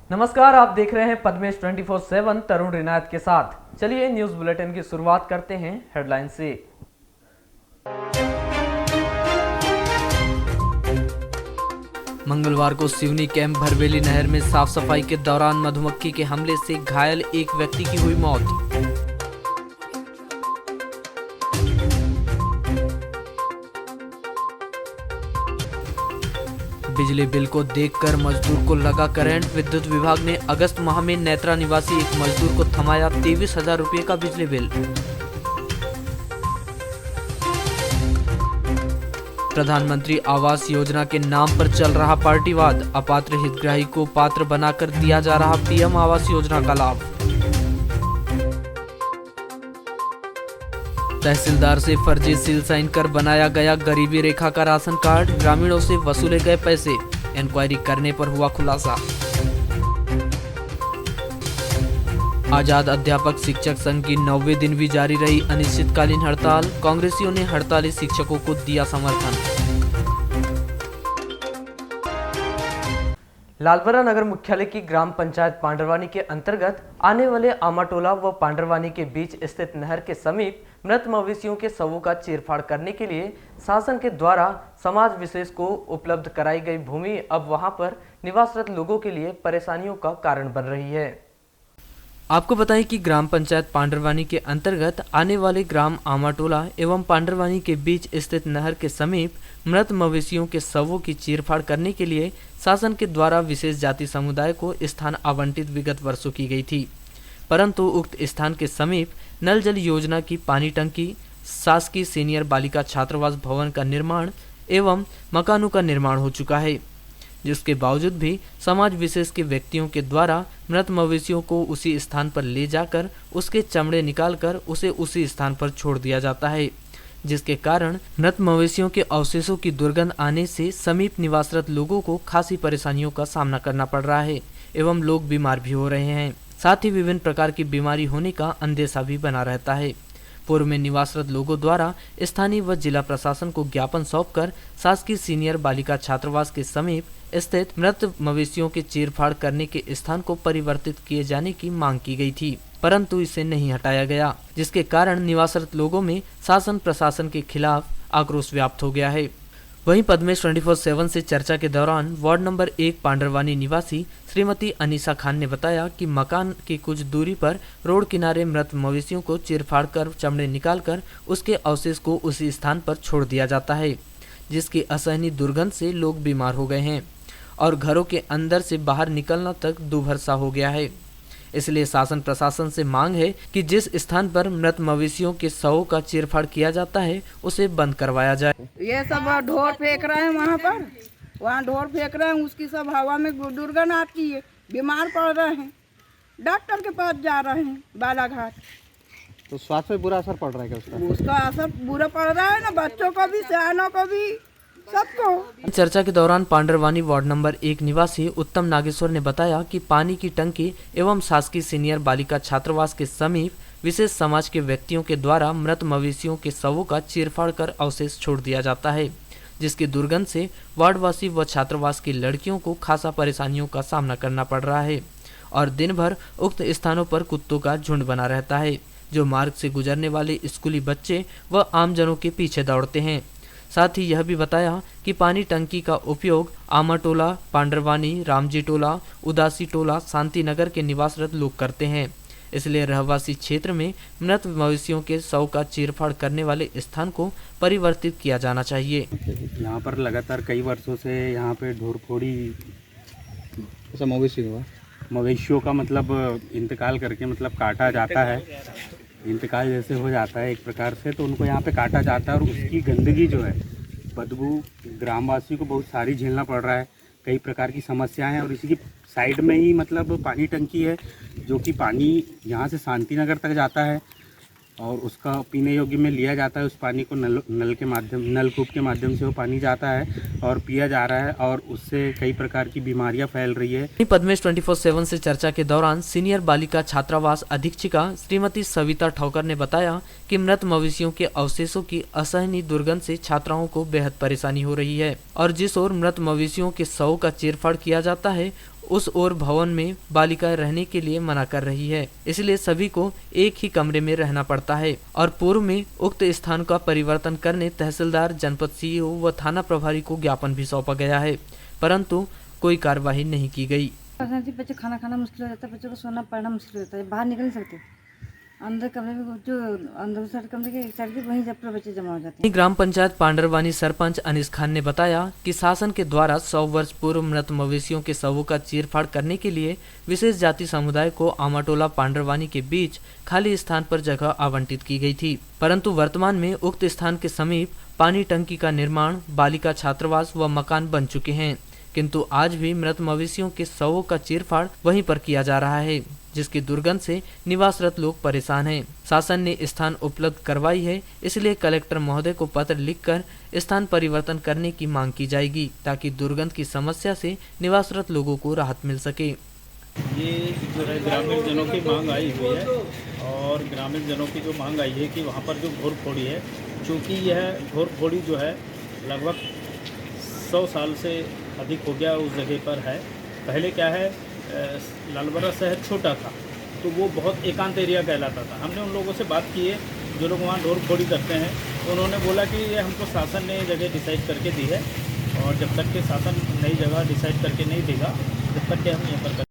नमस्कार, आप देख रहे हैं पद्मेश 24/7 तरुण रिनायत के साथ। चलिए न्यूज बुलेटिन की शुरुआत करते हैं हेडलाइन से। मंगलवार को सिवनी कैंप भरवेली नहर में साफ सफाई के दौरान मधुमक्खी के हमले से घायल एक व्यक्ति की हुई मौत। बिजली बिल को देखकर मजदूर को लगा करंट। विद्युत विभाग ने अगस्त माह में नेत्रा निवासी एक मजदूर को थमाया 23,000 रुपये का बिजली बिल। प्रधानमंत्री आवास योजना के नाम पर चल रहा पार्टीवाद। अपात्र हितग्राही को पात्र बनाकर दिया जा रहा पीएम आवास योजना का लाभ। तहसीलदार से फर्जी सील साइन कर बनाया गया गरीबी रेखा का राशन कार्ड। ग्रामीणों से वसूले गए पैसे। इंक्वायरी करने पर हुआ खुलासा। आजाद अध्यापक शिक्षक संघ की 9वें दिन भी जारी रही अनिश्चितकालीन हड़ताल। कांग्रेसियों ने हड़ताली शिक्षकों को दिया समर्थन। लालपरा नगर मुख्यालय की ग्राम पंचायत पांडरवानी के अंतर्गत आने वाले आमाटोला व पांडरवानी के बीच स्थित नहर के समीप मृत मवेशियों के शवों का चीरफाड़ करने के लिए शासन के द्वारा समाज विशेष को उपलब्ध कराई गई भूमि अब वहां पर निवासरत लोगों के लिए परेशानियों का कारण बन रही है। आपको बताएं कि ग्राम पंचायत पांडरवानी के अंतर्गत आने वाले ग्राम आमाटोला एवं पांडरवानी के बीच स्थित नहर के समीप मृत मवेशियों के शवों की चीरफाड़ करने के लिए शासन के द्वारा विशेष जाति समुदाय को स्थान आवंटित विगत वर्षों की गई थी, परंतु उक्त स्थान के समीप नल जल योजना की पानी टंकी, शासकीय सीनियर बालिका छात्रावास भवन का निर्माण एवं मकानों का निर्माण हो चुका है, जिसके बावजूद भी समाज विशेष के व्यक्तियों के द्वारा मृत मवेशियों को उसी स्थान पर ले जाकर उसके चमड़े निकालकर उसे उसी स्थान पर छोड़ दिया जाता है, जिसके कारण मृत मवेशियों के अवशेषों की दुर्गंध आने से समीप निवासरत लोगों को खासी परेशानियों का सामना करना पड़ रहा है एवं लोग बीमार भी हो रहे हैं। साथ ही विभिन्न प्रकार की बीमारी होने का अंदेशा भी बना रहता है। पूर्व में निवासरत लोगों द्वारा स्थानीय व जिला प्रशासन को ज्ञापन सौंपकर शासकीय सीनियर बालिका छात्रावास के समीप स्थित मृत मवेशियों के चीरफाड़ करने के स्थान को परिवर्तित किए जाने की मांग की गई थी, परंतु इसे नहीं हटाया गया, जिसके कारण निवासरत लोगों में शासन प्रशासन के खिलाफ आक्रोश व्याप्त हो गया है। वहीं पद्मेश 24/7 से चर्चा के दौरान वार्ड नंबर 1 पांडरवानी निवासी श्रीमती अनीसा खान ने बताया कि मकान की कुछ दूरी पर रोड किनारे मृत मवेशियों को चीरफाड़ कर चमड़े निकालकर उसके अवशेष को उसी स्थान पर छोड़ दिया जाता है, जिसकी असहनीय दुर्गंध से लोग बीमार हो गए हैं और घरों के अंदर से बाहर निकलना तक दूभर सा हो गया है। इसलिए शासन प्रशासन से मांग है कि जिस स्थान पर मृत मवेशियों के शवों का चीरफाड़ किया जाता है उसे बंद करवाया जाए। ये सब ढोर फेंक रहे हैं वहाँ ढोर फेंक रहे हैं, उसकी सब हवा में दुर्गंध आती है, बीमार पड़ रहे हैं, डॉक्टर के पास जा रहे हैं बालाघाट। तो स्वास्थ्य पे बुरा असर पड़ रहा है क्या उसका असर बुरा पड़ रहा है ना, बच्चों को भी, सियानों को भी, सबको। चर्चा के दौरान पांडरवानी वार्ड नंबर 1 निवासी उत्तम नागेश्वर ने बताया कि पानी की टंकी एवं शासकीय सीनियर बालिका छात्रावास के समीप विशेष समाज के व्यक्तियों के द्वारा मृत मवेशियों के शवों का चीरफाड़ कर अवशेष छोड़ दिया जाता है, जिसकी दुर्गंध से वार्डवासी व छात्रावास की लड़कियों को खासा परेशानियों का सामना करना पड़ रहा है और दिन भर उक्त स्थानों पर कुत्तों का झुंड बना रहता है, जो मार्ग से गुजरने वाले स्कूली बच्चे व आमजनों के पीछे दौड़ते हैं। साथ ही यह भी बताया कि पानी टंकी का उपयोग आमाटोला, पांडरवानी, रामजी टोला, उदासी टोला, शांति नगर के निवासरत लोग करते हैं, इसलिए रहवासी क्षेत्र में मृत मवेशियों के शव का चीरफाड़ करने वाले स्थान को परिवर्तित किया जाना चाहिए। यहाँ पर लगातार कई वर्षों से यहाँ पे ढोरफोड़ी मवेशियों का मतलब इंतकाल करके मतलब काटा जाता है, इंतकाल जैसे हो जाता है एक प्रकार से, तो उनको यहाँ पे काटा जाता है और उसकी गंदगी जो है, बदबू ग्रामवासी को बहुत सारी झेलना पड़ रहा है, कई प्रकार की समस्याएं हैं। और इसी की साइड में ही मतलब पानी टंकी है, जो कि पानी यहाँ से शांति नगर तक जाता है और उसका पीने योग्य में लिया जाता है। उस पानी को नलकूप के माध्यम से वो पानी जाता है और पिया जा रहा है और उससे कई प्रकार की बीमारियां फैल रही है। पद्मेश 24/7 से चर्चा के दौरान सीनियर बालिका छात्रावास अधीक्षिका श्रीमती सविता ठौकर ने बताया कि मृत मवेशियों के अवशेषों की असहनीय दुर्गंध से छात्राओं को बेहद परेशानी हो रही है और जिस ओर मृत मवेशियों के शवों का चीरफाड़ किया जाता है उस ओर भवन में बालिकाएं रहने के लिए मना कर रही है, इसलिए सभी को एक ही कमरे में रहना पड़ता है और पूर्व में उक्त स्थान का परिवर्तन करने तहसीलदार, जनपद सीईओ व थाना प्रभारी को ज्ञापन भी सौंपा गया है, परंतु कोई कार्यवाही नहीं की गई। बच्चे खाना खाना मुश्किल हो जाता है, बच्चों को सोना पढ़ना मुश्किल होता है, बाहर निकल नहीं सकते। अंदर कमरे में जो अंदर साइड कमरे के एक साइड के वहीं जब बच्चे जमा हो जाते हैं। ग्राम पंचायत पांडरवानी सरपंच अनीस खान ने बताया कि शासन के द्वारा 100 वर्ष पूर्व मृत मवेशियों के शवों का चीरफाड़ करने के लिए विशेष जाति समुदाय को आमाटोला पांडरवानी के बीच खाली स्थान पर जगह आवंटित की गई थी, परंतु वर्तमान में उक्त स्थान के समीप पानी टंकी का निर्माण, बालिका छात्रावास व मकान बन चुके हैं, किंतु आज भी मृत मवेशियों के शवों का चीरफाड़ वहीं पर किया जा रहा है, जिसकी दुर्गंध से निवासरत लोग परेशान हैं। शासन ने स्थान उपलब्ध करवाई है, इसलिए कलेक्टर महोदय को पत्र लिखकर स्थान परिवर्तन करने की मांग की जाएगी, ताकि दुर्गंध की समस्या से निवासरत लोगों को राहत मिल सके। ये जो है ग्रामीण जनों की मांग आई हुई है और ग्रामीण जनों की जो मांग आई है कि वहाँ पर जो घोरफोड़ी है, चूँकि यह घोरफोड़ी जो है लगभग 100 साल से अधिक हो गया उस जगह पर है। पहले क्या है, लालबरा शहर छोटा था तो वो बहुत एकांत एरिया कहलाता था। हमने उन लोगों से बात की है जो लोग वहाँ ढोर फोड़ी करते हैं, उन्होंने बोला कि ये हमको शासन ने जगह डिसाइड करके दी है और जब तक के शासन नई जगह डिसाइड करके नहीं देगा जब तक के हम यहाँ पर।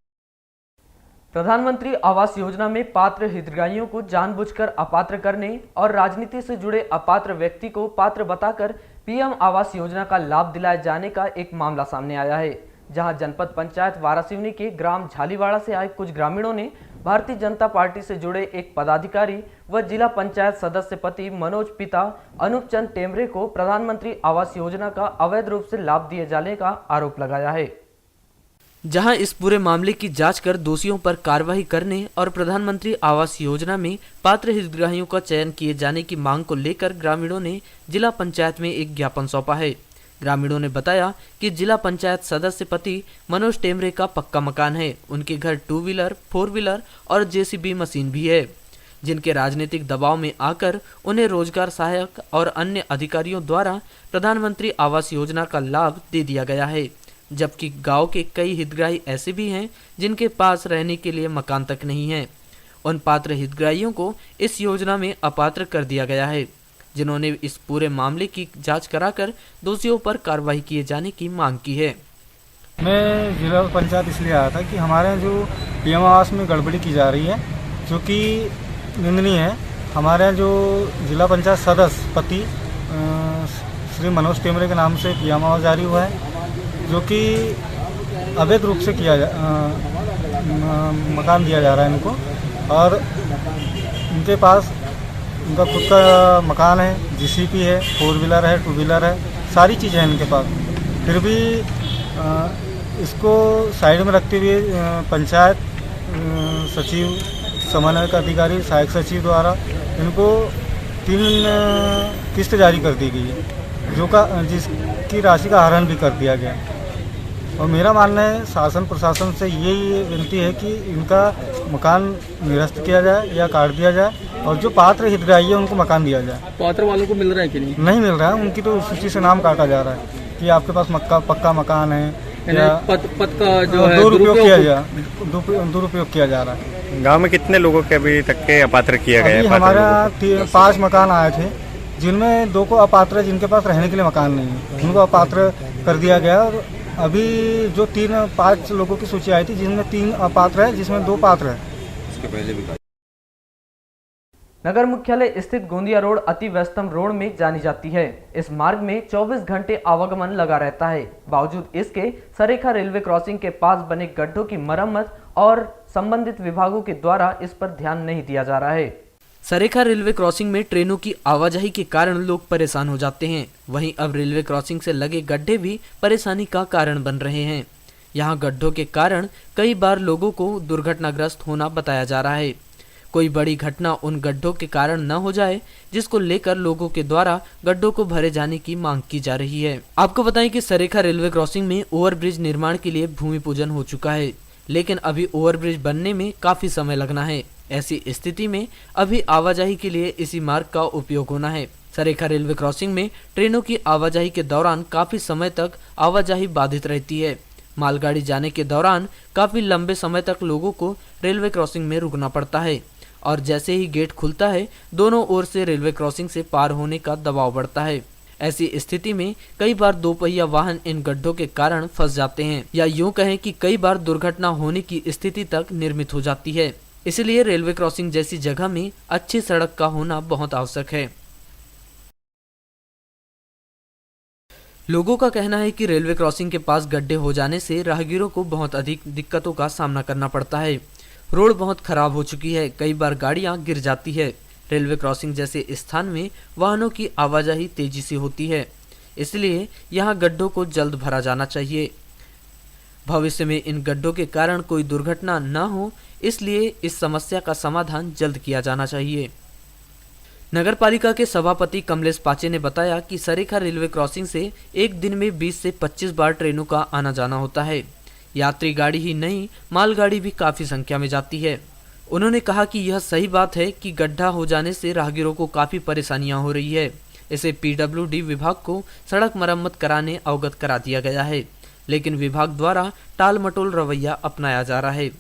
प्रधानमंत्री आवास योजना में पात्र हितग्राहियों को जानबूझकर अपात्र करने और राजनीति से जुड़े अपात्र व्यक्ति को पात्र बताकर पीएम आवास योजना का लाभ दिलाए जाने का एक मामला सामने आया है, जहां जनपद पंचायत वारासिवनी के ग्राम झालीवाड़ा से आए कुछ ग्रामीणों ने भारतीय जनता पार्टी से जुड़े एक पदाधिकारी व जिला पंचायत सदस्य पति मनोज पिता अनूप चंद टेमरे को प्रधानमंत्री आवास योजना का अवैध रूप से लाभ दिए जाने का आरोप लगाया है। जहां इस पूरे मामले की जांच कर दोषियों पर कार्रवाई करने और प्रधानमंत्री आवास योजना में पात्र हितग्राहियों का चयन किए जाने की मांग को लेकर ग्रामीणों ने जिला पंचायत में एक ज्ञापन सौंपा है। ग्रामीणों ने बताया कि जिला पंचायत सदस्य पति मनोज टेमरे का पक्का मकान है, उनके घर 2 व्हीलर 4 व्हीलर और जेसीबी मशीन भी है, जिनके राजनीतिक दबाव में आकर उन्हें रोजगार सहायक और अन्य अधिकारियों द्वारा प्रधानमंत्री आवास योजना का लाभ दे दिया गया है, जबकि गांव के कई हितग्राही ऐसे भी हैं जिनके पास रहने के लिए मकान तक नहीं है। उन पात्र हितग्राहियों को इस योजना में अपात्र कर दिया गया है, जिन्होंने इस पूरे मामले की जांच कराकर दोषियों पर कार्रवाई किए जाने की मांग की है। मैं जिला पंचायत इसलिए आया था कि हमारे यहाँ जो पीएम आवास में गड़बड़ी की जा रही है, जो कि निंदनीय है। हमारे यहाँ जो जिला पंचायत सदस्य पति श्री मनोज टेमरे के नाम से पीएम आवास जारी हुआ है, जो कि अवैध रूप से मकान दिया जा रहा है इनको, और इनके पास उनका खुद का मकान है, जीसीपी है, 4 व्हीलर है, 2 व्हीलर है, सारी चीज़ें हैं इनके पास। फिर भी इसको साइड में रखते हुए पंचायत सचिव, समन्वयक अधिकारी, सहायक सचिव द्वारा इनको 3 किस्त जारी कर दी गई है, जिसकी राशि का आहरण भी कर दिया गया। और मेरा मानना है शासन प्रशासन से यही विनती है कि इनका मकान निरस्त किया जाए या काट दिया जाए, और जो पात्र हितग्राही है उनको मकान दिया जाए। पात्र वालों को मिल रहा है कि नहीं मिल रहा है, उनकी तो सूची से नाम काटा जा रहा है कि आपके पास पक्का मकान है, या पद का जो है दुरुपयोग किया जा रहा है। गांव में कितने लोगों के अभी तक के अपात्र किया गया है? हमारा 5 मकान आए थे, जिनमें 2 को अपात्र है, जिनके पास रहने के लिए मकान नहीं है, उनको अपात्र कर दिया गया। और अभी जो 5 लोगों की सूची आई थी, जिनमें 3 अपात्र है, जिसमें 2 पात्र है। इसके पहले भी नगर मुख्यालय स्थित गोंदिया रोड अति व्यस्तम रोड में जानी जाती है। इस मार्ग में 24 घंटे आवागमन लगा रहता है। बावजूद इसके सरेखा रेलवे क्रॉसिंग के पास बने गड्ढों की मरम्मत और संबंधित विभागों के द्वारा इस पर ध्यान नहीं दिया जा रहा है। सरेखा रेलवे क्रॉसिंग में ट्रेनों की आवाजाही के कारण लोग परेशान हो जाते हैं। वहीं अब रेलवे क्रॉसिंग से लगे गड्ढे भी परेशानी का कारण बन रहे हैं। यहाँ गड्ढों के कारण कई बार लोगों को दुर्घटनाग्रस्त होना बताया जा रहा है। कोई बड़ी घटना उन गड्ढों के कारण न हो जाए, जिसको लेकर लोगों के द्वारा गड्ढों को भरे जाने की मांग की जा रही है। आपको बताएं कि सरेखा रेलवे क्रॉसिंग में ओवरब्रिज निर्माण के लिए भूमि पूजन हो चुका है, लेकिन अभी ओवरब्रिज बनने में काफी समय लगना है। ऐसी स्थिति में अभी आवाजाही के लिए इसी मार्ग का उपयोग होना है। सरेखा रेलवे क्रॉसिंग में ट्रेनों की आवाजाही के दौरान काफी समय तक आवाजाही बाधित रहती है। मालगाड़ी जाने के दौरान काफी लंबे समय तक लोगों को रेलवे क्रॉसिंग में रुकना पड़ता है और जैसे ही गेट खुलता है दोनों ओर से रेलवे क्रॉसिंग से पार होने का दबाव बढ़ता है। ऐसी स्थिति में कई बार दोपहिया वाहन इन गड्ढों के कारण फंस जाते हैं या यूं कहें कि कई बार दुर्घटना होने की स्थिति तक निर्मित हो जाती है। इसलिए रेलवे क्रॉसिंग जैसी जगह में अच्छी सड़क का होना बहुत आवश्यक है। लोगों का कहना है कि रेलवे क्रॉसिंग के पास गड्ढे हो जाने से राहगीरों को बहुत अधिक दिक्कतों का सामना करना पड़ता है। रोड बहुत खराब हो चुकी है, कई बार गाड़ियां गिर जाती है। रेलवे क्रॉसिंग जैसे स्थान में वाहनों की आवाजाही तेजी से होती है, इसलिए यहां गड्ढों को जल्द भरा जाना चाहिए। भविष्य में इन गड्ढों के कारण कोई दुर्घटना न हो, इसलिए इस समस्या का समाधान जल्द किया जाना चाहिए। नगर पालिका के सभापति कमलेश पाचे ने बताया कि सरेखा रेलवे क्रॉसिंग से एक दिन में 20 से 25 बार ट्रेनों का आना जाना होता है। यात्री गाड़ी ही नहीं, मालगाड़ी भी काफी संख्या में जाती है। उन्होंने कहा कि यह सही बात है कि गड्ढा हो जाने से राहगीरों को काफी परेशानियां हो रही है। इसे पीडब्ल्यूडी विभाग को सड़क मरम्मत कराने अवगत करा दिया गया है, लेकिन विभाग द्वारा टाल मटोल रवैया अपनाया जा रहा है।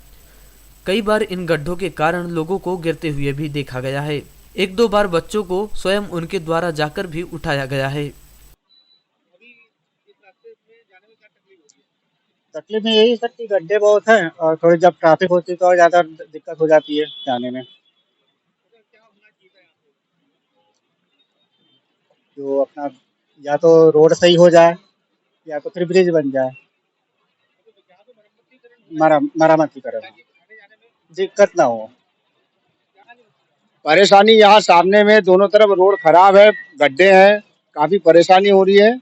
कई बार इन गड्ढों के कारण लोगों को गिरते हुए भी देखा गया है। एक दो बार बच्चों को स्वयं उनके द्वारा जाकर भी उठाया गया है। तकलीफ में यही सर कि गड्ढे बहुत हैं और थोड़ी जब ट्रैफिक होती है तो और ज़्यादा दिक्कत हो जाती है जाने में। जो अपना या तो रोड सही हो जाए या तो फिर ब्रिज बन जाए, मरम्मत करें, दिक्कत ना हो। परेशानी यहाँ सामने में दोनों तरफ रोड खराब है, गड्ढे हैं, काफी परेशानी हो रही है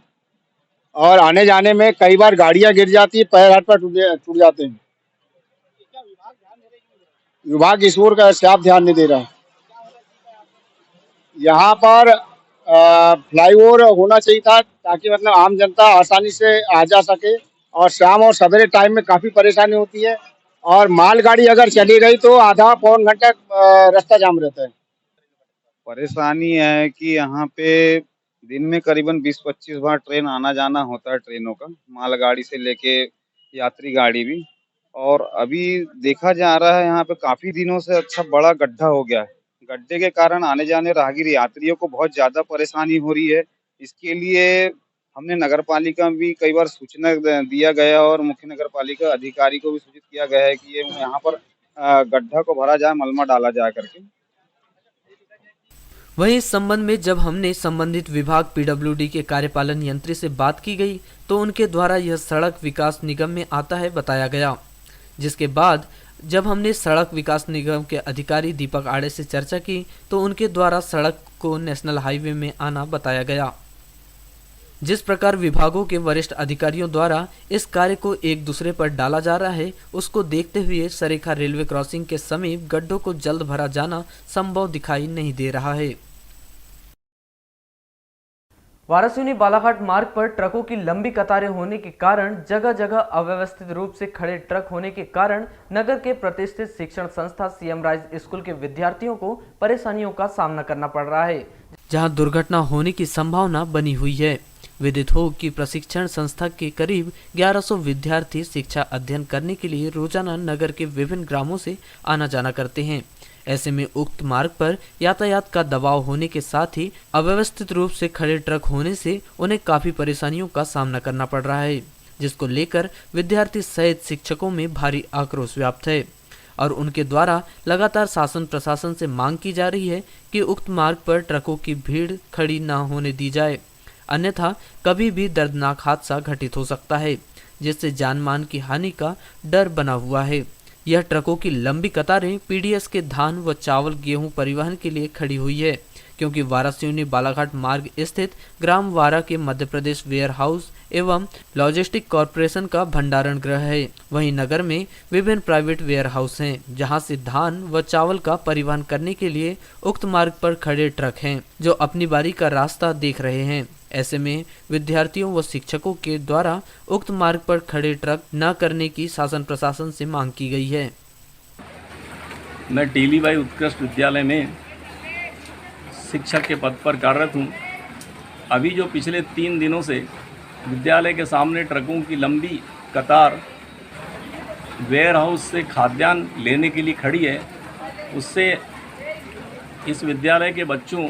और आने जाने में कई बार गाड़ियां गिर जाती है, पैर हाथ पर टूट जाते हैं। विभाग इस ओर का साफ ध्यान नहीं दे रहा। यहाँ पर फ्लाईओवर होना चाहिए था ताकि मतलब आम जनता आसानी से आ जा सके और शाम और सवेरे टाइम में काफी परेशानी होती है और मालगाड़ी अगर चली गई तो आधा पौन घंटा रास्ता जाम रहता है। परेशानी है कि यहाँ पे दिन में करीबन 20-25 बार ट्रेन आना जाना होता है, ट्रेनों का, मालगाड़ी से लेके यात्री गाड़ी भी। और अभी देखा जा रहा है यहाँ पे काफी दिनों से अच्छा बड़ा गड्ढा हो गया है। गड्ढे के कारण आने जाने राहगीर यात्रियों को बहुत ज्यादा परेशानी हो रही है। इसके लिए हमने नगर पालिका में भी कई बार सूचना दिया गया और मुख्य नगर पालिका अधिकारी को भी सूचित किया गया है कि ये यहाँ पर गड्ढा को भरा जाए, मलमा डाला जाए करके। वहीं इस संबंध में जब हमने संबंधित विभाग पीडब्ल्यूडी के कार्यपालन यंत्री से बात की गई तो उनके द्वारा यह सड़क विकास निगम में आता है बताया गया। जिसके बाद जब हमने सड़क विकास निगम के अधिकारी दीपक आड़े से चर्चा की तो उनके द्वारा सड़क को नेशनल हाईवे में आना बताया गया। जिस प्रकार विभागों के वरिष्ठ अधिकारियों द्वारा इस कार्य को एक दूसरे पर डाला जा रहा है, उसको देखते हुए सरेखा रेलवे क्रॉसिंग के समीप गड्ढों को जल्द भरा जाना संभव दिखाई नहीं दे रहा है। वारासिवनी बालाघाट मार्ग पर ट्रकों की लंबी कतारें होने के कारण जगह जगह अव्यवस्थित रूप से खड़े ट्रक होने के कारण नगर के प्रतिष्ठित शिक्षण संस्था सीएम राइज स्कूल के विद्यार्थियों को परेशानियों का सामना करना पड़ रहा है, जहां दुर्घटना होने की संभावना बनी हुई है। विदित हो कि प्रशिक्षण संस्था के करीब 1100 विद्यार्थी शिक्षा अध्ययन करने के लिए रोजाना नगर के विभिन्न ग्रामों से आना जाना करते हैं। ऐसे में उक्त मार्ग पर यातायात का दबाव होने के साथ ही अव्यवस्थित रूप से खड़े ट्रक होने से उन्हें काफी परेशानियों का सामना करना पड़ रहा है, जिसको लेकर विद्यार्थी सहित शिक्षकों में भारी आक्रोश व्याप्त है और उनके द्वारा लगातार शासन प्रशासन से मांग की जा रही है कि उक्त मार्ग पर ट्रकों की भीड़ खड़ी न होने दी जाए, अन्यथा कभी भी दर्दनाक हादसा घटित हो सकता है, जिससे जान मान की हानि का डर बना हुआ है। यह ट्रकों की लंबी कतारें पीडीएस के धान व चावल गेहूं परिवहन के लिए खड़ी हुई है, क्योंकि वारासिवनी बालाघाट मार्ग स्थित ग्राम वारा के मध्य प्रदेश वेयर हाउस एवं लॉजिस्टिक कॉरपोरेशन का भंडारण गृह है। वहीं नगर में विभिन्न प्राइवेट वेयर हाउस हैं, जहां से धान व चावल का परिवहन करने के लिए उक्त मार्ग पर खड़े ट्रक हैं, जो अपनी बारी का रास्ता देख रहे हैं। ऐसे में विद्यार्थियों व शिक्षकों के द्वारा उक्त मार्ग पर खड़े ट्रक न करने की शासन प्रशासन से मांग की गई है। मैं टीलीबाई उत्कृष्ट विद्यालय में शिक्षक के पद पर कार्यरत हूँ। अभी जो पिछले 3 दिनों से विद्यालय के सामने ट्रकों की लंबी कतार वेयर हाउस से खाद्यान्न लेने के लिए खड़ी है, उससे इस विद्यालय के बच्चों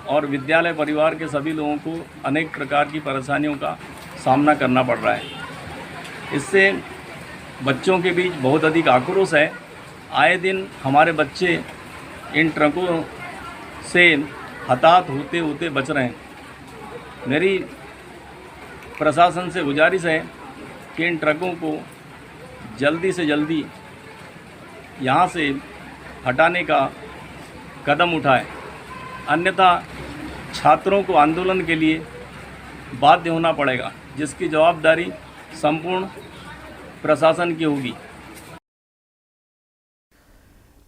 और विद्यालय परिवार के सभी लोगों को अनेक प्रकार की परेशानियों का सामना करना पड़ रहा है। इससे बच्चों के बीच बहुत अधिक आक्रोश है। आए दिन हमारे बच्चे इन ट्रकों से हताहत होते होते बच रहे हैं। मेरी प्रशासन से गुजारिश है कि इन ट्रकों को जल्दी से जल्दी यहाँ से हटाने का कदम उठाए, अन्यथा छात्रों को आंदोलन के लिए बाध्य होना पड़ेगा, जिसकी जवाबदारी संपूर्ण प्रशासन की होगी।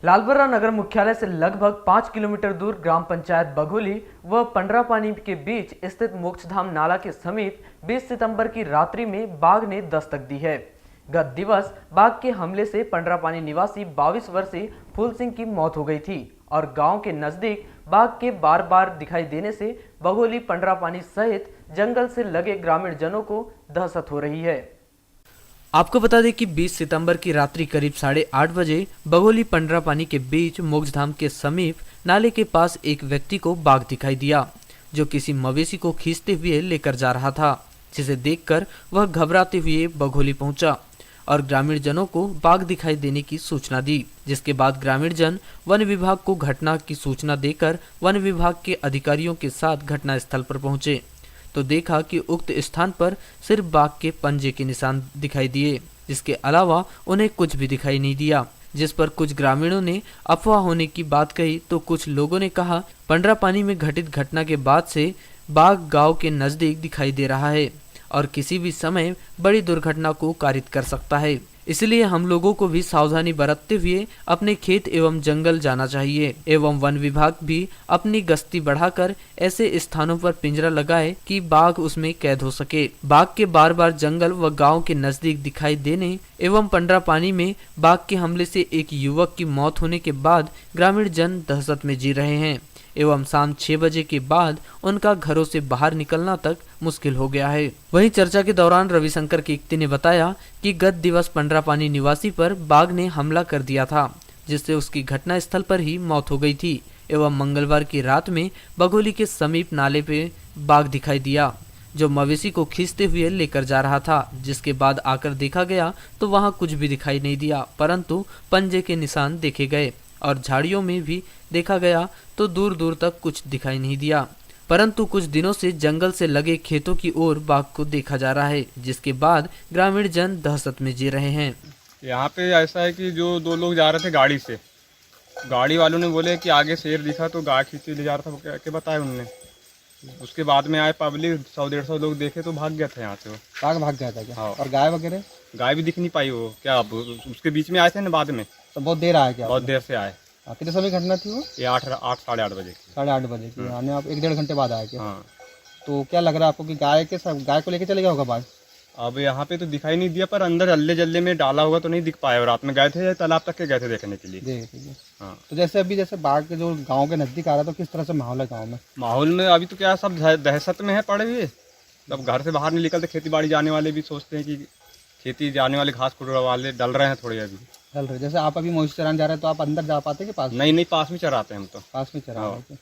लालबर्रा नगर मुख्यालय से लगभग 5 किलोमीटर दूर ग्राम पंचायत बघोली व पंडरापानी के बीच स्थित मोक्षधाम नाला के समीप 20 सितंबर की रात्रि में बाघ ने दस्तक दी है। गत दिवस बाघ के हमले से पंडरापानी निवासी 22 वर्षीय फूल सिंह की मौत हो गई थी और गांव के नजदीक बाघ के बार बार दिखाई देने से बघोली पंडरापानी सहित जंगल से लगे ग्रामीण जनों को दहशत हो रही है। आपको बता दें कि 20 सितंबर की रात्रि करीब 8:30 बजे बघोली पंडरापानी के बीच मोक्षधाम के समीप नाले के पास एक व्यक्ति को बाघ दिखाई दिया, जो किसी मवेशी को खींचते हुए लेकर जा रहा था, जिसे देखकर वह घबराते हुए बघोली पहुंचा और ग्रामीण जनों को बाघ दिखाई देने की सूचना दी। जिसके बाद ग्रामीण जन वन विभाग को घटना की सूचना देकर वन विभाग के अधिकारियों के साथ घटना स्थल पर पहुंचे तो देखा कि उक्त स्थान पर सिर्फ बाघ के पंजे के निशान दिखाई दिए, जिसके अलावा उन्हें कुछ भी दिखाई नहीं दिया। जिस पर कुछ ग्रामीणों ने अफवाह होने की बात कही तो कुछ लोगों ने कहा पंडरापानी में घटित घटना के बाद से बाघ गांव के नजदीक दिखाई दे रहा है और किसी भी समय बड़ी दुर्घटना को कारित कर सकता है, इसलिए हम लोगों को भी सावधानी बरतते हुए अपने खेत एवं जंगल जाना चाहिए एवं वन विभाग भी अपनी गश्ती बढ़ाकर ऐसे स्थानों पर पिंजरा लगाए कि बाघ उसमें कैद हो सके। बाघ के बार बार जंगल व गांव के नजदीक दिखाई देने एवं पंडरापानी में बाघ के हमले से एक युवक की मौत होने के बाद ग्रामीण जन दहशत में जी रहे हैं एवं शाम 6 बजे के बाद उनका घरों से बाहर निकलना तक मुश्किल हो गया है। वहीं चर्चा के दौरान रविशंकर कीर्ति ने बताया कि गत दिवस पंडरापानी निवासी पर बाघ ने हमला कर दिया था, जिससे उसकी घटना स्थल पर ही मौत हो गई थी एवं मंगलवार की रात में बघोली के समीप नाले पे बाघ दिखाई दिया, जो मवेशी को खींचते हुए लेकर जा रहा था। जिसके बाद आकर देखा गया तो वहां कुछ भी दिखाई नहीं दिया, परंतु पंजे के निशान देखे गए और झाड़ियों में भी देखा गया तो दूर दूर तक कुछ दिखाई नहीं दिया, परंतु कुछ दिनों से जंगल से लगे खेतों की ओर बाघ को देखा जा रहा है, जिसके बाद ग्रामीण जन दहशत में जी रहे हैं। यहाँ पे ऐसा है कि जो 2 लोग जा रहे थे गाड़ी से, गाड़ी वालों ने बोले कि आगे शेर दिखा तो गाय खींचे ले जा रहा था, क्या बताया उनने। उसके बाद में आए पब्लिक 100-150 लोग देखे तो भाग गया था यहाँ से। वो बाघ भाग गया था क्या? हाँ। और गाय वगैरह? गाय भी दिख नहीं पाई। वो क्या उसके बीच में आए थे ना बाद में, तो बहुत देर आए क्या? बहुत देर से आए। कितने समय घटना थी वो? ये 8-8 बजे की। 8:30 बजे की। यानी आप 1-1.5 घंटे बाद आए क्या? हाँ। तो क्या लग रहा है आपको कि गाय को लेके चले गया होगा बाघ? अब यहाँ पे तो दिखाई नहीं दिया, पर अंदर अल्ले जल्ले में डाला होगा तो नहीं दिख पाया। रात में गए थे, तालाब तक के गए थे देखने के लिए। हाँ। तो जैसे बाघ के जो गांव के नजदीक आ रहा है तो किस तरह से माहौल है गांव में? माहौल में अभी तो क्या सब दहशत में है पड़े हुए। तब घर से बाहर नहीं निकलते, खेती बाड़ी जाने वाले भी सोचते हैं कि खेती जाने वाले घास फूट वाले डल रहे हैं थोड़े अभी डल रहे। जैसे आप अभी मवेशी चराने जा रहे हैं तो आप अंदर जा पाते हैं पास? नहीं, पास में चराते हैं हम तो। पास में चराते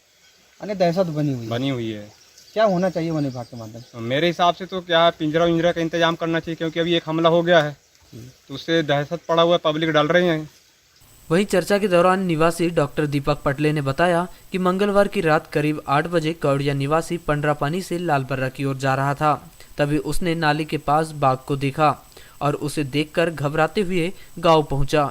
हैं। दहशत बनी हुई है। क्या होना चाहिए वन विभाग के माध्यम से? मेरे हिसाब से तो क्या पिंजरा विंजरा का इंतजाम करना चाहिए, क्योंकि अभी एक हमला हो गया है तो उससे दहशत पड़ा हुआ है, पब्लिक डल रही है। वहीं चर्चा के दौरान निवासी डॉक्टर दीपक पटले ने बताया कि मंगलवार की रात करीब 8 बजे कौड़िया निवासी पंडरापानी से लालबर्रा की ओर जा रहा था, तभी उसने नाले के पास बाघ को देखा और उसे देखकर घबराते हुए गांव पहुंचा।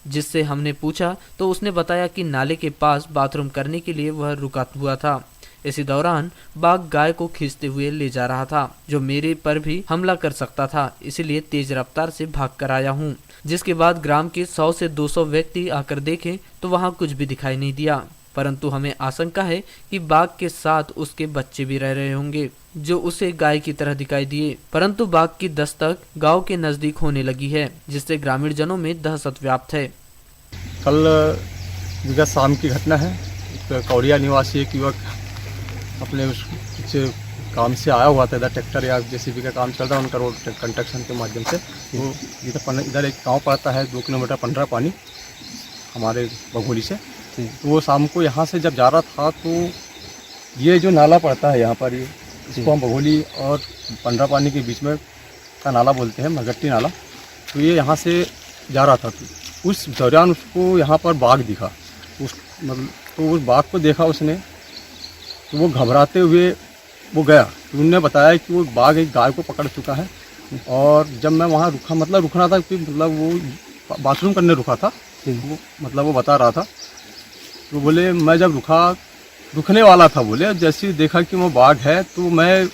जिससे हमने पूछा तो उसने बताया कि नाले के पास बाथरूम करने के लिए वह रुका हुआ था। इसी दौरान बाघ गाय को खींचते हुए ले जा रहा था, जो मेरे पर भी हमला कर सकता था, इसलिए तेज रफ्तार से भाग कर आया हूँ। जिसके बाद ग्राम के 100 से 200 व्यक्ति आकर देखे तो वहाँ कुछ भी दिखाई नहीं दिया, परंतु हमें आशंका है कि बाघ के साथ उसके बच्चे भी रह रहे होंगे, जो उसे गाय की तरह दिखाई दिए। परंतु बाघ की दस्तक गांव के नजदीक होने लगी है, जिससे ग्रामीण जनों में दहशत व्याप्त है। कल विगत शाम की घटना है। कौड़िया निवासी एक युवक अपने उस काम से आया हुआ था, इधर ट्रैक्टर या जेसीबी का काम चल रहा है उनका रोड कंस्ट्रक्शन के माध्यम से। तो इधर एक गांव पड़ता है 2 किलोमीटर पंडरा पानी हमारे बघोली से। तो वो शाम को यहाँ से जब जा रहा था तो ये जो नाला पड़ता है यहाँ पर, ये इसको हम बघोली और पंडरा पानी के बीच में का नाला बोलते हैं, मगट्टी नाला। तो ये यहाँ से जा रहा था, तो उस दौरान उसको यहाँ पर बाघ दिखा। तो उस बाघ को देखा उसने, तो वो घबराते हुए वो गया। तो उन्होंने बताया कि वो बाघ एक गाय को पकड़ चुका है। और जब मैं वहाँ रुका, मतलब रुकना था कि मतलब वो बाथरूम करने रुका था, वो मतलब वो बता रहा था। तो बोले मैं जब रुकने वाला था, बोले जैसे ही देखा कि वो बाघ है तो मैं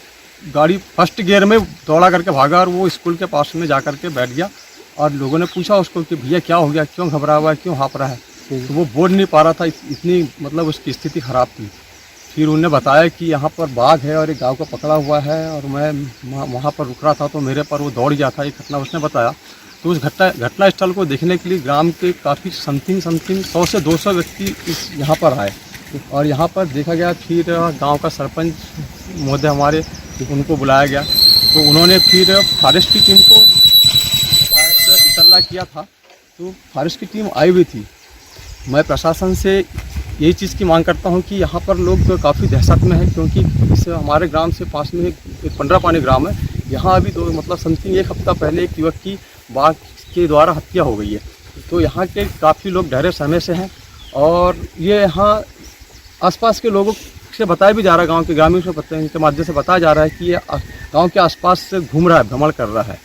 गाड़ी फर्स्ट गियर में दौड़ा करके भागा और वो स्कूल के पास में जा करके बैठ गया। और लोगों ने पूछा उसको कि भैया क्या हो गया, क्यों घबरा हुआ है, क्यों हाँप रहा है। तो वो बोल नहीं पा रहा था, इतनी मतलब उसकी स्थिति ख़राब थी। फिर उन्होंने बताया कि यहाँ पर बाघ है और एक गाँव को पकड़ा हुआ है और मैं वहाँ पर रुक रहा था तो मेरे पर वो दौड़ गया था। ये घटना उसने बताया। तो उस घटना स्थल को देखने के लिए ग्राम के काफ़ी समथिंग 100 से 200 व्यक्ति यहाँ पर आए और यहाँ पर देखा गया। फिर गांव का सरपंच महोदय हमारे, उनको बुलाया गया। तो उन्होंने फिर फॉरेस्ट की टीम को इतला किया था, तो फॉरेस्ट की टीम आई हुई थी। मैं प्रशासन से यही चीज़ की मांग करता हूँ कि यहाँ पर लोग काफ़ी दहशत में हैं, क्योंकि इस हमारे ग्राम से पास में एक पंडरा पानी ग्राम है। यहाँ अभी मतलब समथिंग 1 हफ्ता पहले एक युवक की बाघ के द्वारा हत्या हो गई है। तो यहाँ के काफ़ी लोग डरे समय से हैं और ये यहाँ आसपास के लोगों से बताया भी जा रहा है, गांव के ग्रामीणों से इनके माध्यम से बताया जा रहा है कि ये गांव के आसपास से घूम रहा है, भ्रमण कर रहा है।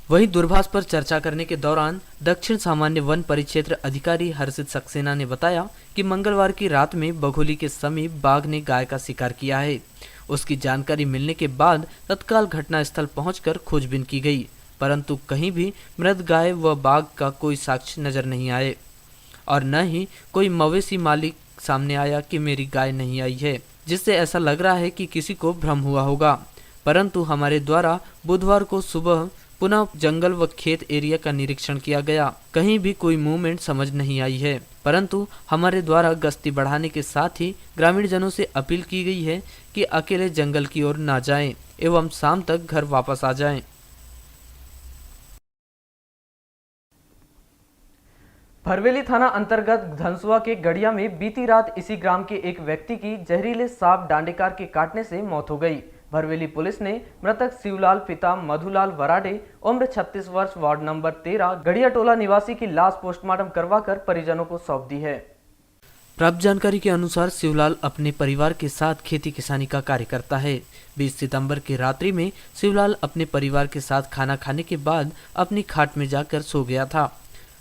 वहीं दूरभाष पर चर्चा करने के दौरान दक्षिण सामान्य वन परिक्षेत्र अधिकारी हर्षित सक्सेना ने बताया कि मंगलवार की रात में बघोली के समीप बाघ ने गाय का शिकार किया है। उसकी जानकारी मिलने के बाद तत्काल घटनास्थल पहुंचकर खोजबीन की गई, परंतु कहीं भी मृत गाय व बाघ का कोई साक्ष्य नजर नहीं आए और न ही कोई मवेशी मालिक सामने आया कि मेरी गाय नहीं आई है, जिससे ऐसा लग रहा है कि किसी को भ्रम हुआ होगा। परंतु हमारे द्वारा बुधवार को सुबह पुनः जंगल व खेत एरिया का निरीक्षण किया गया, कहीं भी कोई मूवमेंट समझ नहीं आई है। परंतु हमारे द्वारा गश्ती बढ़ाने के साथ ही ग्रामीण जनों से अपील की गई है कि अकेले जंगल की ओर ना जाएं एवं शाम तक घर वापस आ जाएं। भरवेली थाना अंतर्गत धनसुआ के गड़िया में बीती रात इसी ग्राम के एक व्यक्ति की जहरीले सांप डांडेकार के काटने से मौत हो गई। भरवेली पुलिस ने मृतक शिवलाल पिता मधुलाल वराडे उम्र 36 वर्ष वार्ड नंबर 13 गड़िया टोला निवासी की लाश पोस्टमार्टम करवाकर परिजनों को सौंप दी है। प्राप्त जानकारी के अनुसार शिवलाल अपने परिवार के साथ खेती किसानी का कार्य करता है। 20 सितंबर की रात्रि में शिवलाल अपने परिवार के साथ खाना खाने के बाद अपनी खाट में जाकर सो गया था।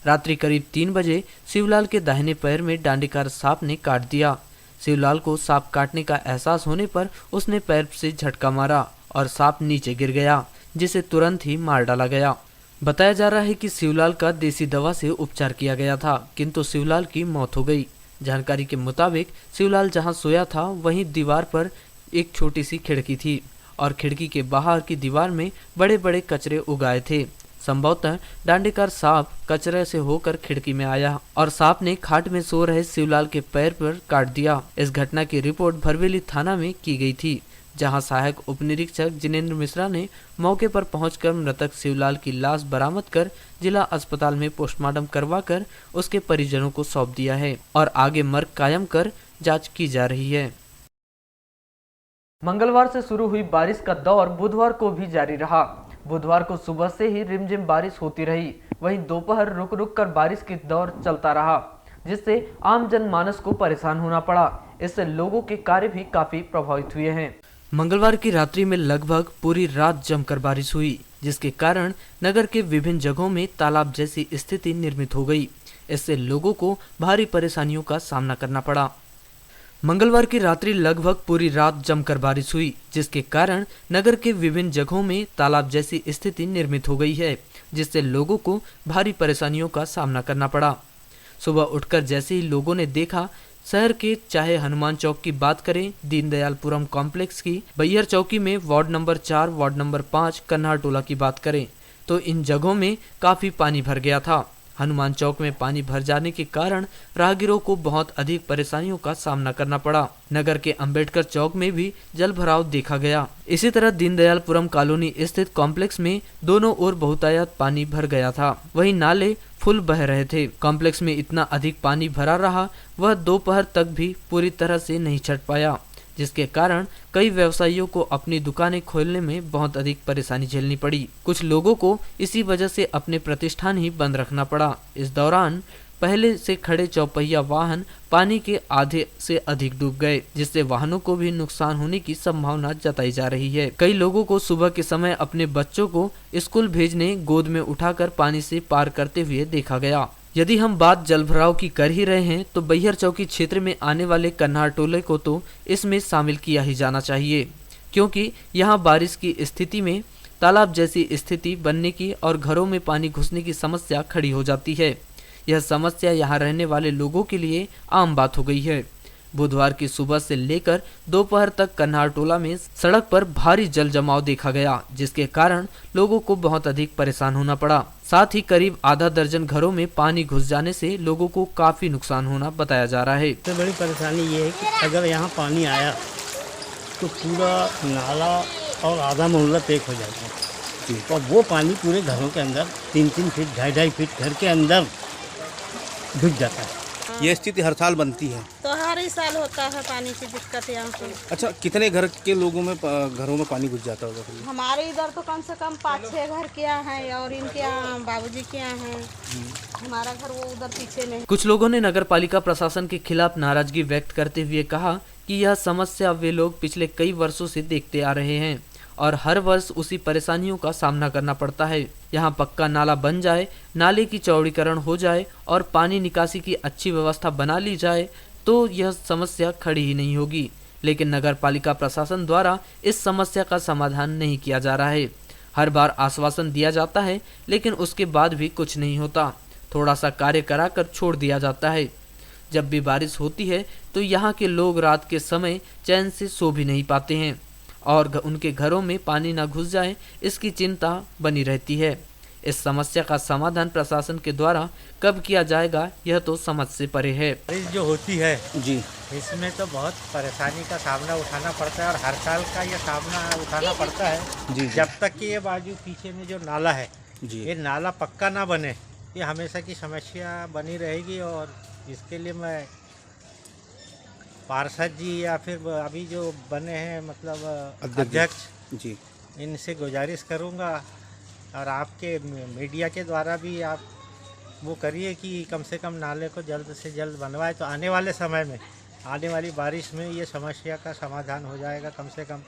रात्रि करीब 3 बजे शिवलाल के दाहिने पैर में डांडीकार सांप ने काट दिया। शिवलाल को सांप काटने का एहसास होने पर उसने पैर से झटका मारा और सांप नीचे गिर गया, जिसे तुरंत ही मार डाला गया। बताया जा रहा है कि शिवलाल का देसी दवा से उपचार किया गया था, किंतु शिवलाल की मौत हो गई। जानकारी के मुताबिक शिवलाल जहां सोया था वहीं दीवार पर एक छोटी सी खिड़की थी और खिड़की के बाहर की दीवार में बड़े बड़े कचरे उगाए थे। संभवतः डांडीकार सांप कचरे से होकर खिड़की में आया और सांप ने खाट में सो रहे शिवलाल के पैर पर काट दिया। इस घटना की रिपोर्ट भरवेली थाना में की गई थी, जहां सहायक उप निरीक्षक जिनेंद्र मिश्रा ने मौके पर पहुंचकर मृतक शिवलाल की लाश बरामद कर जिला अस्पताल में पोस्टमार्टम करवाकर उसके परिजनों को सौंप दिया है और आगे मर्ग कायम कर जाँच की जा रही है। मंगलवार से शुरू हुई बारिश का दौर बुधवार को भी जारी रहा। बुधवार को सुबह से ही रिमझिम बारिश होती रही, वहीं दोपहर रुक रुक कर बारिश की दौर चलता रहा, जिससे आम जनमानस को परेशान होना पड़ा। इससे लोगों के कार्य भी काफी प्रभावित हुए हैं। मंगलवार की रात्रि में लगभग पूरी रात जमकर बारिश हुई, जिसके कारण नगर के विभिन्न जगहों में तालाब जैसी स्थिति निर्मित हो गई। इससे लोगों को भारी परेशानियों का सामना करना पड़ा। मंगलवार की रात्रि लगभग पूरी रात जमकर बारिश हुई, जिसके कारण नगर के विभिन्न जगहों में तालाब जैसी स्थिति निर्मित हो गई है, जिससे लोगों को भारी परेशानियों का सामना करना पड़ा। सुबह उठकर जैसे ही लोगों ने देखा, शहर के चाहे हनुमान चौक की बात करें, दीनदयालपुरम कॉम्प्लेक्स की, बैयर चौकी में, वार्ड नंबर 4, वार्ड नंबर 5, कन्हार टोला की बात करें, तो इन जगहों में काफी पानी भर गया था हनुमान चौक में पानी भर जाने के कारण राहगीरों को बहुत अधिक परेशानियों का सामना करना पड़ा। नगर के अंबेडकर चौक में भी जल भराव देखा गया। इसी तरह दीनदयालपुरम कॉलोनी स्थित कॉम्प्लेक्स में दोनों ओर बहुतायत पानी भर गया था। वहीं नाले फुल बह रहे थे। कॉम्प्लेक्स में इतना अधिक पानी भरा रहा, वह दोपहर तक भी पूरी तरह से नहीं छट पाया, जिसके कारण कई व्यवसायियों को अपनी दुकानें खोलने में बहुत अधिक परेशानी झेलनी पड़ी। कुछ लोगों को इसी वजह से अपने प्रतिष्ठान ही बंद रखना पड़ा। इस दौरान पहले से खड़े चौपहिया वाहन पानी के आधे से अधिक डूब गए, जिससे वाहनों को भी नुकसान होने की संभावना जताई जा रही है। कई लोगों को सुबह के समय अपने बच्चों को स्कूल भेजने गोद में उठाकर पानी से पार करते हुए देखा गया। यदि हम बात जलभराव की कर ही रहे हैं तो बैहर चौकी क्षेत्र में आने वाले कन्हार टोले को तो इसमें शामिल किया ही जाना चाहिए, क्योंकि यहाँ बारिश की स्थिति में तालाब जैसी स्थिति बनने की और घरों में पानी घुसने की समस्या खड़ी हो जाती है। यह समस्या यहाँ रहने वाले लोगों के लिए आम बात हो गई है। बुधवार की सुबह से लेकर दोपहर तक कन्हार टोला में सड़क पर भारी जल जमाव देखा गया, जिसके कारण लोगों को बहुत अधिक परेशान होना पड़ा। साथ ही करीब आधा दर्जन घरों में पानी घुस जाने से लोगों को काफी नुकसान होना बताया जा रहा है। सबसे बड़ी परेशानी ये है कि अगर यहाँ पानी आया तो पूरा नाला और आधा मोहल्ला पैक हो जाएगा, और वो पानी पूरे घरों के अंदर 3-3 फीट 2.5 फीट घर के अंदर घुस जाता है। ये स्थिति हर साल बनती है, तो हर ही साल होता है पानी की दिक्कत यहाँ पे। अच्छा, कितने घर के लोगों में घरों में पानी घुस जाता होगा? हमारे इधर तो कम से कम 5-6 घर के यहाँ है, और इनके यहाँ बाबूजी के यहाँ है। हमारा घर वो उधर पीछे में। कुछ लोगों ने नगर पालिका प्रशासन के खिलाफ नाराजगी व्यक्त करते हुए कहा कि यह समस्या वे लोग पिछले कई वर्षों से देखते आ रहे हैं और हर वर्ष उसी परेशानियों का सामना करना पड़ता है। यहाँ पक्का नाला बन जाए, नाले की चौड़ीकरण हो जाए और पानी निकासी की अच्छी व्यवस्था बना ली जाए तो यह समस्या खड़ी ही नहीं होगी, लेकिन नगर पालिका प्रशासन द्वारा इस समस्या का समाधान नहीं किया जा रहा है। हर बार आश्वासन दिया जाता है, लेकिन उसके बाद भी कुछ नहीं होता। थोड़ा सा कार्य कराकर छोड़ दिया जाता है। जब भी बारिश होती है तो यहाँ के लोग रात के समय चैन से सो भी नहीं पाते हैं और उनके घरों में पानी न घुस जाए, इसकी चिंता बनी रहती है। इस समस्या का समाधान प्रशासन के द्वारा कब किया जाएगा, यह तो समझ से परे है। बारिश जो होती है जी, इसमें तो बहुत परेशानी का सामना उठाना पड़ता है, और हर साल का ये सामना उठाना पड़ता है जी। जब तक कि ये बाजू पीछे में जो नाला है जी, ये नाला पक्का ना बने, ये हमेशा की समस्या बनी रहेगी। और इसके लिए मैं पार्षद जी या फिर अभी जो बने हैं मतलब अध्यक्ष जी, इनसे गुजारिश करूंगा, और आपके मीडिया के द्वारा भी आप वो करिए कि कम से कम नाले को जल्द से जल्द बनवाए, तो आने वाले समय में आने वाली बारिश में ये समस्या का समाधान हो जाएगा कम से कम।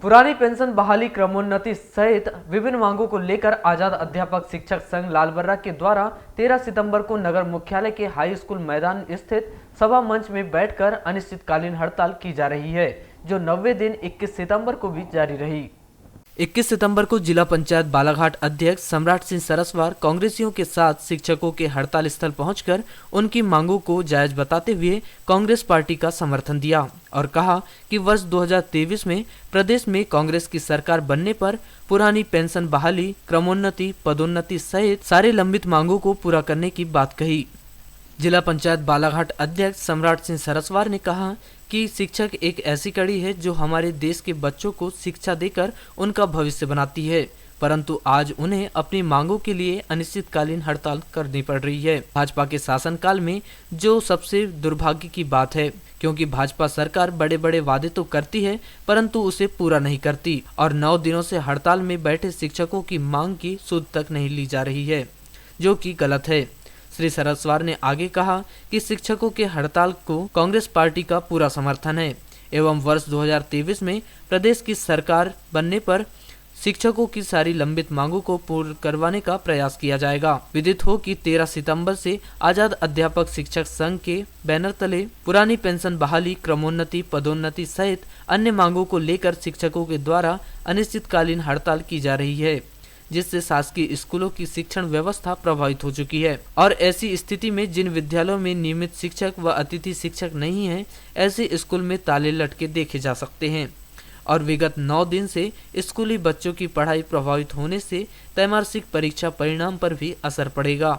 पुरानी पेंशन बहाली, क्रमोन्नति सहित विभिन्न मांगों को लेकर आजाद अध्यापक शिक्षक संघ लालबर्रा के द्वारा 13 सितंबर को नगर मुख्यालय के हाई स्कूल मैदान स्थित सभा मंच में बैठकर अनिश्चितकालीन हड़ताल की जा रही है, जो 90 दिन 21 सितंबर को भी जारी रही। 21 सितंबर को जिला पंचायत बालाघाट अध्यक्ष सम्राट सिंह सरस्वार कांग्रेसियों के साथ शिक्षकों के हड़ताल स्थल पहुंचकर उनकी मांगों को जायज बताते हुए कांग्रेस पार्टी का समर्थन दिया और कहा कि वर्ष 2023 में प्रदेश में कांग्रेस की सरकार बनने पर पुरानी पेंशन बहाली, क्रमोन्नति, पदोन्नति सहित सारे लंबित मांगों को पूरा करने की बात कही। जिला पंचायत बालाघाट अध्यक्ष सम्राट सिंह सरस्वार ने कहा कि शिक्षक एक ऐसी कड़ी है जो हमारे देश के बच्चों को शिक्षा देकर उनका भविष्य बनाती है, परंतु आज उन्हें अपनी मांगों के लिए अनिश्चितकालीन हड़ताल करनी पड़ रही है। भाजपा के शासनकाल में जो सबसे दुर्भाग्य की बात है, क्योंकि भाजपा सरकार बड़े बड़े वादे तो करती है परंतु उसे पूरा नहीं करती और 9 दिनों से हड़ताल में बैठे शिक्षकों की मांग की सुध तक नहीं ली जा रही है, जो कि गलत है। श्री सरस्वार ने आगे कहा कि शिक्षकों के हड़ताल को कांग्रेस पार्टी का पूरा समर्थन है एवं वर्ष 2023 में प्रदेश की सरकार बनने पर शिक्षकों की सारी लंबित मांगों को पूर्ण करवाने का प्रयास किया जाएगा। विदित हो कि 13 सितंबर से आजाद अध्यापक शिक्षक संघ के बैनर तले पुरानी पेंशन बहाली, क्रमोन्नति, पदोन्नति सहित अन्य मांगों को लेकर शिक्षकों के द्वारा अनिश्चितकालीन हड़ताल की जा रही है, जिससे शासकीय स्कूलों की शिक्षण व्यवस्था प्रभावित हो चुकी है और ऐसी स्थिति में जिन विद्यालयों में नियमित शिक्षक व अतिथि शिक्षक नहीं है, ऐसे स्कूल में ताले लटके देखे जा सकते हैं। और विगत 9 दिन से स्कूली बच्चों की पढ़ाई प्रभावित होने से त्रैमासिक परीक्षा परिणाम पर भी असर पड़ेगा।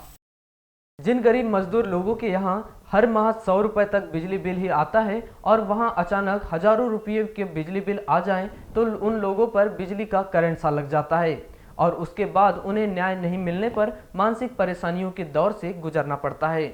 जिन गरीब मजदूर लोगों के यहाँ हर माह 100 रुपए तक बिजली बिल ही आता है और वहाँ अचानक हजारों रुपये के बिजली बिल आ जाएं तो उन लोगों पर बिजली का करंट सा लग जाता है और उसके बाद उन्हें न्याय नहीं मिलने पर मानसिक परेशानियों के दौर से गुजरना पड़ता है।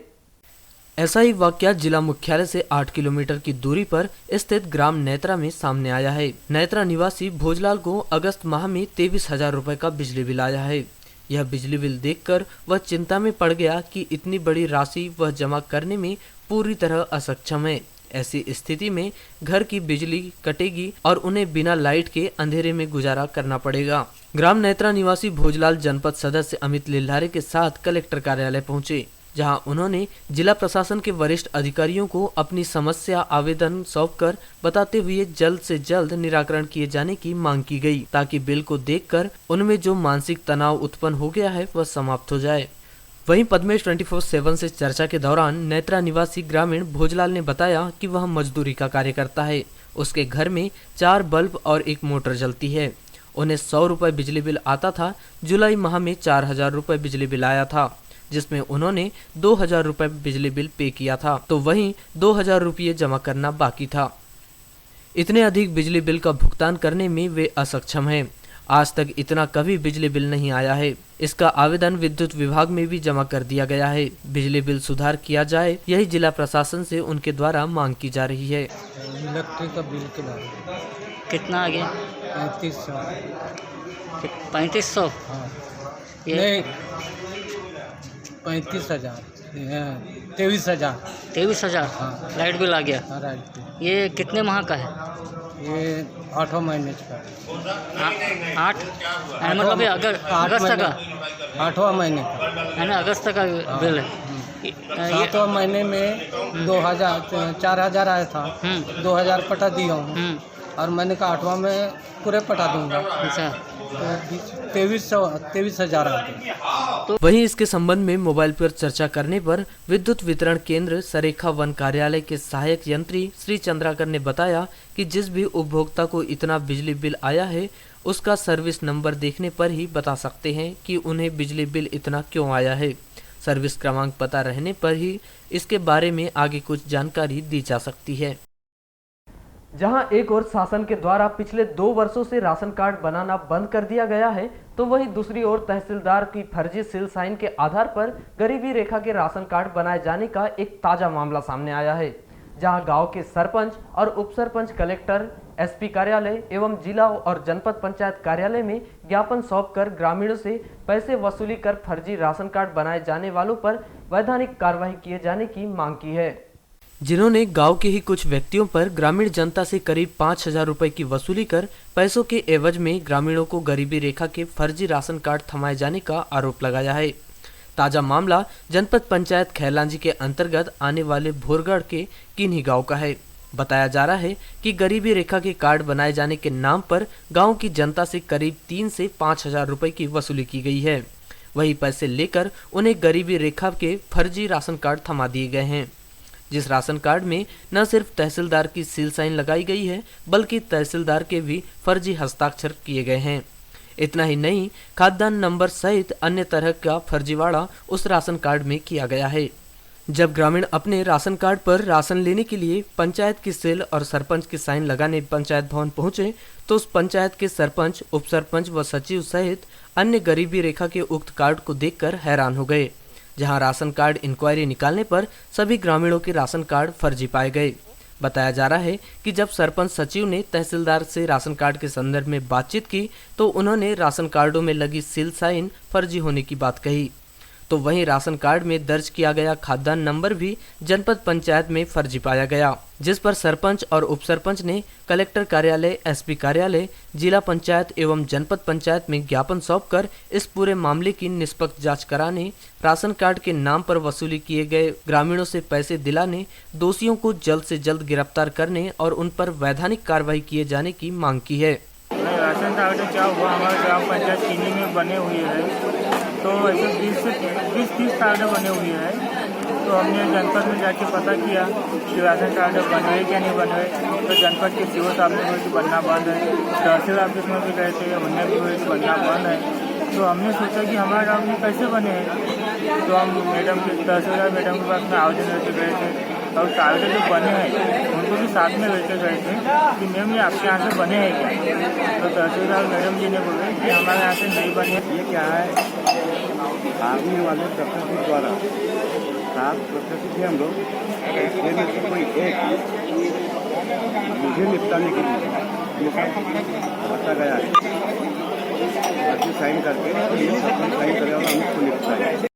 ऐसा ही वाकया जिला मुख्यालय से 8 किलोमीटर की दूरी पर स्थित ग्राम नेत्रा में सामने आया है। नेत्रा निवासी भोजलाल को अगस्त माह में 23,000 रुपए का बिजली बिल आया है। यह बिजली बिल देखकर वह चिंता में पड़ गया कि इतनी बड़ी राशि वह जमा करने में पूरी तरह असक्षम है। ऐसी स्थिति में घर की बिजली कटेगी और उन्हें बिना लाइट के अंधेरे में गुजारा करना पड़ेगा। ग्राम नेत्रा निवासी भोजलाल जनपद सदस्य अमित लिल्हारे के साथ कलेक्टर कार्यालय पहुंचे, जहां उन्होंने जिला प्रशासन के वरिष्ठ अधिकारियों को अपनी समस्या आवेदन सौंपकर बताते हुए जल्द से जल्द निराकरण किए जाने की मांग की गई, ताकि बिल को देखकर उनमें जो मानसिक तनाव उत्पन्न हो गया है वह समाप्त हो जाए। वहीं पद्मेश 24/7 से चर्चा के दौरान नेत्रा निवासी ग्रामीण भोजलाल ने बताया कि वह मजदूरी का कार्य करता है। उसके घर में 4 बल्ब और 1 मोटर जलती है। उन्हें 100 रुपए बिजली बिल आता था। जुलाई माह में 4,000 रुपए बिजली बिल आया था, जिसमें उन्होंने 2,000 रुपए बिजली बिल पे किया था, तो वहीं 2,000 रुपये जमा करना बाकी था। इतने अधिक बिजली बिल का भुगतान करने में वे असक्षम हैं। आज तक इतना कभी बिजली बिल नहीं आया है। इसका आवेदन विद्युत विभाग में भी जमा कर दिया गया है। बिजली बिल सुधार किया जाए, यही जिला प्रशासन से उनके द्वारा मांग की जा रही है। इलेक्ट्रिक का बिल के बारे में कितना आ गया? 3500। हाँ, नहीं 35,000 23,000। 23,000। हाँ। लाइट बिल आ गया। हाँ, राइट। ये कितने माह का है? ये 8 महीने का। 8 मतलब ये अगस्त का 8वां महीने का है ना, अगस्त का बिल है। 7वां महीने में 4,000 आया था, 2,000 पटा दिया हूँ और मैंने कहा 8वां में पूरे पटा दूंगा। अच्छा, तो 23,000 आ गए। तो वहीं इसके संबंध में मोबाइल पर चर्चा करने पर विद्युत वितरण केंद्र सरेखा वन कार्यालय के सहायक यंत्री श्री चंद्राकर ने बताया कि जिस भी उपभोक्ता को इतना बिजली बिल आया है उसका सर्विस नंबर देखने पर ही बता सकते हैं कि उन्हें बिजली बिल इतना क्यों आया है। सर्विस क्रमांक पता रहने पर ही इसके बारे में आगे कुछ जानकारी दी जा सकती है। जहां एक और शासन के द्वारा पिछले 2 वर्षों से राशन कार्ड बनाना बंद कर दिया गया है, तो वहीं दूसरी ओर तहसीलदार की फर्जी सील साइन के आधार पर गरीबी रेखा के राशन कार्ड बनाए जाने का एक ताजा मामला सामने आया है। जहां गांव के सरपंच और उप सरपंच कलेक्टर, एसपी कार्यालय एवं जिला और जनपद पंचायत कार्यालय में ज्ञापन सौंपकर ग्रामीणों से पैसे वसूली कर फर्जी राशन कार्ड बनाए जाने वालों पर वैधानिक कार्रवाई किए जाने की मांग की है, जिन्होंने गांव के ही कुछ व्यक्तियों पर ग्रामीण जनता से करीब 5,000 रुपए की वसूली कर पैसों के एवज में ग्रामीणों को गरीबी रेखा के फर्जी राशन कार्ड थमाए जाने का आरोप लगाया है। ताजा मामला जनपद पंचायत खैरलांजी के अंतर्गत आने वाले भोरगढ़ के किन्ही गांव का है। बताया जा रहा है कि गरीबी रेखा के कार्ड बनाए जाने के नाम पर गांव की जनता से करीब 3 से 5,000 रुपए की वसूली की गई है। वही पैसे लेकर उन्हें गरीबी रेखा के फर्जी राशन कार्ड थमा दिए गए हैं, जिस राशन कार्ड में न सिर्फ तहसीलदार की सील साइन लगाई गई है बल्कि तहसीलदार के भी फर्जी हस्ताक्षर किए गए हैं। इतना ही नहीं, खाद्यान्न नंबर सहित अन्य तरह का फर्जीवाड़ा उस राशन कार्ड में किया गया है। जब ग्रामीण अपने राशन कार्ड पर राशन लेने के लिए पंचायत की सील और सरपंच की साइन लगाने पंचायत भवन पहुंचे तो उस पंचायत के सरपंच, उप सरपंच व सचिव सहित अन्य गरीबी रेखा के उक्त कार्ड को देखकर हैरान हो गए। जहां राशन कार्ड इंक्वायरी निकालने पर सभी ग्रामीणों के राशन कार्ड फर्जी पाए गए। बताया जा रहा है कि जब सरपंच सचिव ने तहसीलदार से राशन कार्ड के संदर्भ में बातचीत की तो उन्होंने राशन कार्डों में लगी सील साइन फर्जी होने की बात कही, तो वहीं राशन कार्ड में दर्ज किया गया खाद्यान्न नंबर भी जनपद पंचायत में फर्जी पाया गया, जिस पर सरपंच और उप सरपंच ने कलेक्टर कार्यालय, एसपी कार्यालय, जिला पंचायत एवं जनपद पंचायत में ज्ञापन सौंपकर इस पूरे मामले की निष्पक्ष जांच कराने, राशन कार्ड के नाम पर वसूली किए गए ग्रामीणों से पैसे दिलाने, दोषियों को जल्द से जल्द गिरफ्तार करने और उन पर वैधानिक कार्रवाई किए जाने की मांग की है। राशन कार्ड क्या हुआ, हमारे ग्राम पंचायत चीनी में बने हुए हैं तो ऐसे 20 से 30 कार्ड बने हुए हैं तो हमने जनपद में जाके पता किया कि राशन कार्ड बन रहे क्या नहीं बन रहे। तो जनपद के सीओ साहब ने बोले कि बनना बंद है, तहसील ऑफिस में भी गए थे, उन्हें भी बोले कि बनना बंद है। तो हमने सोचा कि हमारे गाँव में कैसे बने हैं। तो हम मैडम के तहसीलदार मैडम के पास में आवेदन लेके गए थे और कागज जो बने हैं उनको भी साथ में लेके गए थे कि मैम ये आपके यहाँ से बने हैं क्या। तो तहसीलदार मैडम जी ने बोले कि हमारे यहाँ से नहीं बने। ये क्या है, आर्मी वाले प्रशासन द्वारा 7 प्रशासन थे हम लोग, इसमें से कोई एक मुझे निपटाने के लिए ये सब बता गया है, साइन करके साइन करेगा और हम उसको निपटाएंगे।